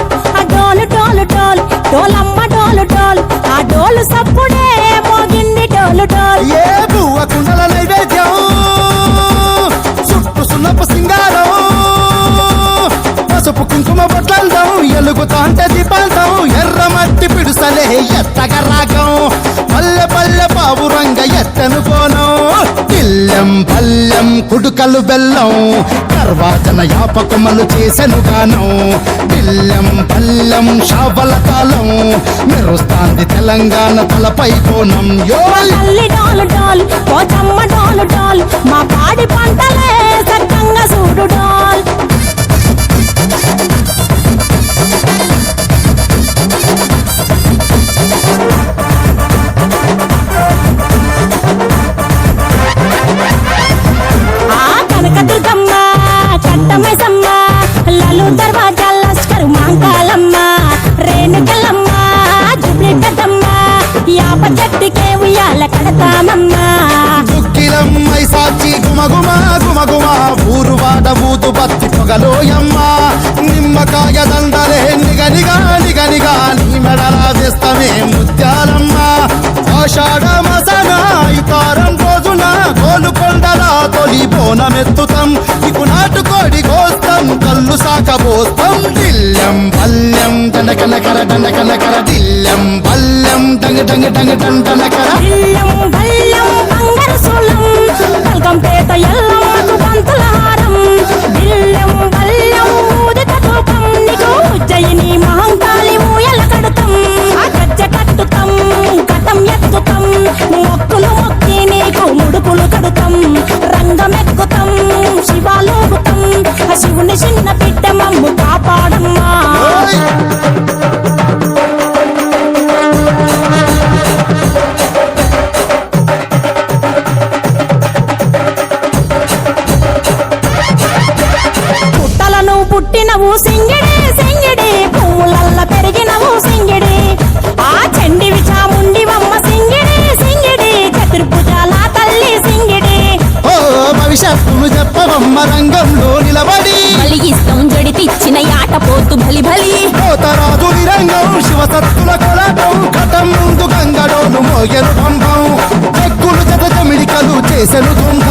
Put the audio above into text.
డోల్ ఆ డోలు డోలు డోల్ డోలమ్మ డోలు డోల్ ఆ డోలు సప్పుడే మోగింది డోలు డోల్ ఏ బువ్వ కుండల నైవేద్యం చుట్టు సున్నపు సింగారం పసుపు కుంకుమ బొట్లందం ఎలుగుతాంటే దీపాంతం ఎర్ర మట్టి పిడుసలే ఎత్తగా రాగం పల్లె పల్లె పావురంగ ఎత్తను కోనం పిల్లెం పల్లెం కుడుకలు బెల్లం తర్వాతన యాపకమలు చేసెను గానం పిల్లెం పల్లెం షాబల తాళం మెరుస్తాంది తెలంగాణ తలపై కోణం తల్లి డోలు డోల్ పోచమ్మ డోలు డోల్ మా పాడి పంటలే సక్కంగా చూడు డోల్ కనకదుర్గమ్మ కట్టమైసమ్మ లలు దర్వాజా లస్కరు మాంకాలమ్మ రేణుకలమ్మ జుబ్లి పెద్దమ్మ యాప చెట్టుకే ఉయ్యాల కడతామమ్మ దుక్కిలమ్మై సాచి గుమగుమ గుమగుమ ఊరు వాడ ఊదు బత్తి పొగలోయమ్మ నిమ్మకాయ దండలే నిగనిగా నిగనిగా నీ మెడలా వేస్తమే ముత్యాలమ్మ ఆషాఢ మసన ఇతారం రోజున గోలుకొండల తొలి బోనమెత్తుతాం ఇకు నాటుకోడి కోస్తాం కళ్ళు సాకబోస్తాం దిల్లెం పల్లెం దండకనకర దండకనకర దిల్లెం పల్లెం డంగ డంగ డంగ డండనకర బిల్లం బల్లం బంగారు సోలం కల్కంపేట ఎల్లమ్మకు పంతుల హారం బిల్లం బల్లం ఊదిత ధూపం నీకు ఉజ్జయిని మహంకాళి ఊయల కడుతాం ఆ గజ్జ కట్టుతాం కటం ఎత్తుతాం మొక్కులు మొక్కి నీకు ముడుపులు కడుతాం రంగమెక్కుతాం శివాలోగుతాం ఆ శివుని చిన్న బిడ్డ మమ్ము కాపాడమ్మా పుట్టలను పుట్టినవు సింగిడి సింగిడి పువ్వులల్ల పెరిగినవు సింగిడి ఆ చండివి చాముండివమ్మ సింగిడి సింగిడి చతుర్భుజాల తల్లి సింగిడి ఓ భవిష్యత్తును చెప్పవమ్మ రంగంలో నిలబడి బలిగిస్తాం జడితిచ్చిన యాట పోతు బలి బలి పోతరాజు నిరంగం శివసత్తుల కొలటం కటం ముందు గంగడోను మోగెను పంపం చెక్కులు జత జమిడికలు చేసెను దుంపం